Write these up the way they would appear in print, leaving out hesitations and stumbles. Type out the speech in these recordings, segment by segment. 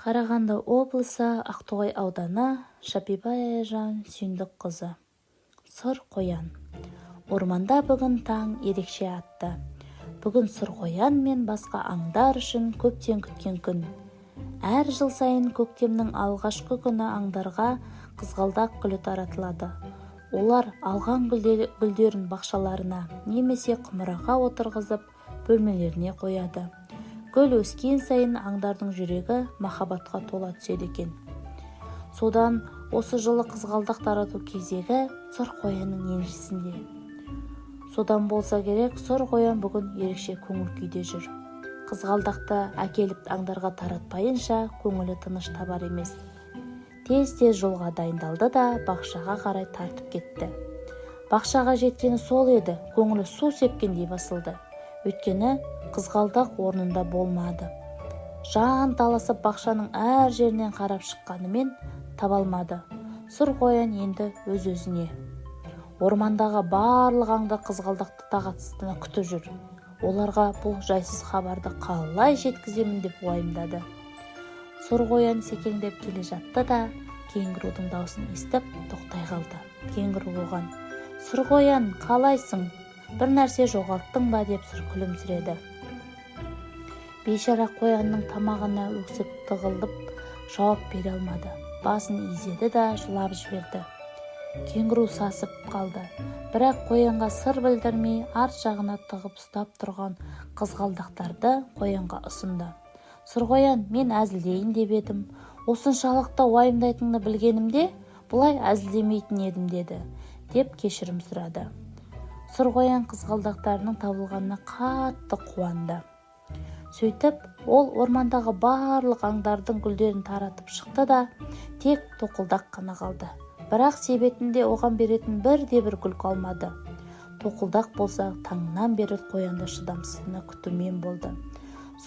Қарағанды облысы Ақтоғай ауданы Шапиба Айжан Сүйіндікқызы. Сұр қоян. Орманда бүгін таң ерекше атты. Бүгін сұр қоян мен басқа аңдар үшін көптен күткен күн. Әр жыл сайын көктемнің алғашқы күні аңдарға қызғалдақ гүлі таратылады. Олар алған гүлдерін бақшаларына немесе құмыраға отырғызып бөлмелеріне қояды. Гүл өскен сайын аңдардың жүрегі махаббатқа тола түседі екен. Содан осы жылы қызғалдақ тарату кезегі сұр қоянның еншісінде. Содан болса керек, сұр қоян бүгін ерекше көңіл күйде жүр. Қызғалдақты әкеліп аңдарға таратпайынша көңілі тыныш табар емес. Тез-тез жолға дайындалды да бақшаға қарай тартып кетті. Бақшаға жеткені сол еді, көңілі су сепкендей басылды. Өйткені қызғалдақ орнында болмады. Жан таласып бақшаның әр жерінен қарап шыққанымен таба алмады. Сұр қоян енді өз-өзіне. Ормандағы барлық аңдар қызғалдақты тағатсыздана күтіп жүр. Оларға бұл жайсыз хабарды қалай жеткіземін деп уайымдады. Сұр қоян секеңдеп келе жатты да кенгурудың даусын естіп тоқтай қалды. Кенгуру оған: "Сұр қоян, қалайсың? Бір нәрсе жоғалттың ба?" деп күлімсіреді. Бейшара қоянның тамағына өксіп тығылып жауап бере алмады. Басын изеді да жылап жіберді. Кенгуру сасып қалды. Бірақ қоянға сыр білдірмей арт жағына тығып ұстап тұрған қызғалдақтарды қоянға ұсынды. "Сұр қоян, мен әзілдейін деп едім. Осыншалықты уайымдайтынды білгенімде бұлай әзілдемейтін едім" деді, деп кешірім сұрады. Сұр қоян қызғалдақтарының табылғанына қатты қуанды. Сөйтіп, ол ормандағы барлық аңдардың гүлдерін таратып шықты да тек тоқылдақ қана қалды. Бірақ себетінде оған беретін бірде-бір гүл қалмады. Тоқылдақ болса таңнан бері қоянды шыдамсыздана күтумен болды.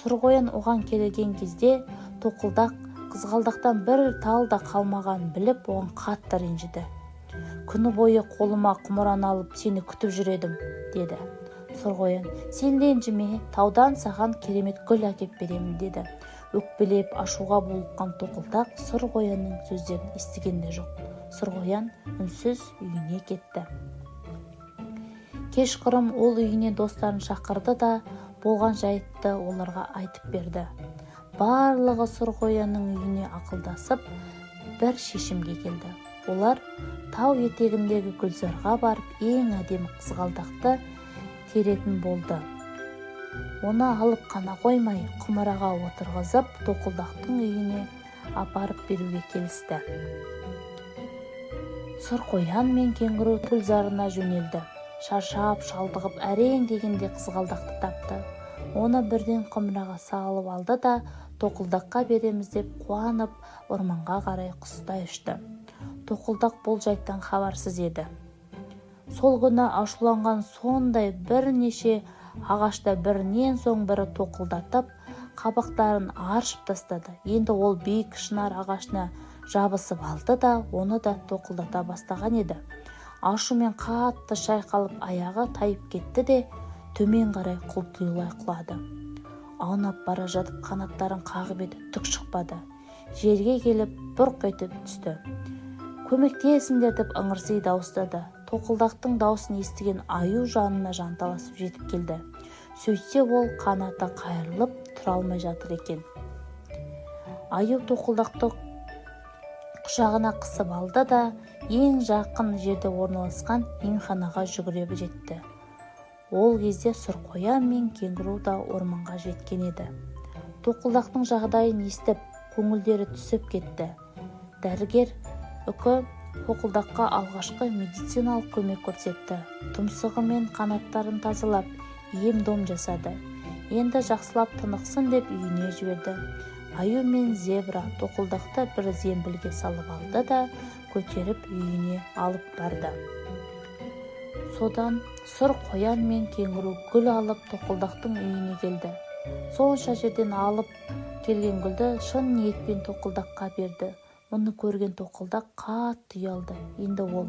Сұр қоян оған келген кезде тоқылдақ қызғалдақтан бір тал да қалмаған біліп оған қатты ренжіді. "Күні бойы қолыма құмыраны алып сені күтіп жүредім" деді. Сұр қоян: "Сен ренжіме, таудан саған керемет гүл әкеп беремін" деді. Өкпелеп ашуға булыққан тоқылдақ сұр қоянның сөздерін естіген де жоқ. Сұр қоян үнсіз үйіне кетті. Кешқұрым ол үйіне достарын шақырды да болған жайтты оларға айтып берді. Барлығы сұр қоянның үйіне ақылдасып бір шешімге келді. Олар тау етегіндегі гүлзарға барып ең әдемі қызғалдақты теретін болды. Оны алып қана қоймай, құмыраға отырғызып тоқылдақтың үйіне апарып беруге келісті. Сұр қоян мен кенгуру гүлзарына жөнелді. Шаршап, шалдығып әрең дегенде қызғалдақты тапты. Оны бірден құмыраға салып алды да тоқылдаққа береміз деп қуанып орманға қарай құстай ұшты. Тоқылдақ бұл жайттан хабарсыз еді. Сол күні ашуланған сондай бірнеше ағашта бірінен соң бірі тоқылдатып, қабақтарын аршып тастады. Енді ол биік шынар ағашына жабысып алды да оны да тоқылдата бастаған еді. Ашумен қатты шайқалып аяғы тайып кетті де төмен қарай құлтилай құлады. Аунап бара жатып қанаттарын қағып еді, түк шықпады. Жерге келіп бұрқ етіп түсті. "Көмектесіңдер" деп ыңырси дауыстады. Тоқылдақтың даусын естіген аю жанына жанталасып жетіп келді. Сөйтсе ол қанаты қайырылып тұра алмай жатыр екен. Аю тоқылдақты құшағына қысып алды да ең жақын жерде орналасқан емханаға жүгіріп жетті. Ол кезде сұр қоян мен кенгуру да орманға жеткен еді. Тоқылдақтың жағдайын естіп, көңілдері түсіп кетті. Дәрігер үкі тоқылдаққа алғашқы медициналық көмек көрсетті. Тұмсығы мен қанаттарын тазалап, ем-дом жасады. Енді жақсылап тынықсын деп үйіне жіберді. Аю мен зебра тоқылдақты бір зембілге салып алды да көтеріп үйіне алып барды. Содан сұр қоян мен кенгуру гүл алып тоқылдақтың үйіне келді. Сонша жерден алып келген гүлді шын ниетпен тоқылдаққа берді. Оны көрген тоқылдақ қатты ұялды. Енді ол: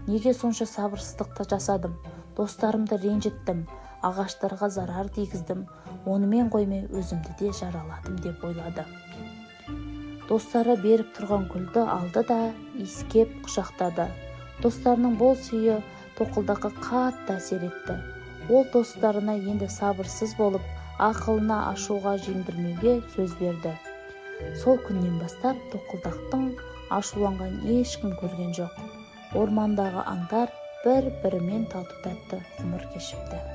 "Неге сонша сабырсыздықты жасадым? Достарымды ренжіттім, ағаштарға зарар тигіздім. Онымен қоймай өзімді де жараладым" деп ойлады. Достары беріп тұрған гүлді алды да иіскеп құшақтады. Достарының бұл сүйі Тоқылдаққа қатты әсер етті. Ол достарына енді сабырсыз болып, ақылына ашуға жеңдірмеуге сөз берді. Сол күннен бастап Тоқылдақтың ашуланған ешкім көрген жоқ. Ормандағы аңдар бір-бірімен тату-тәтті ғұмыр кешіпті.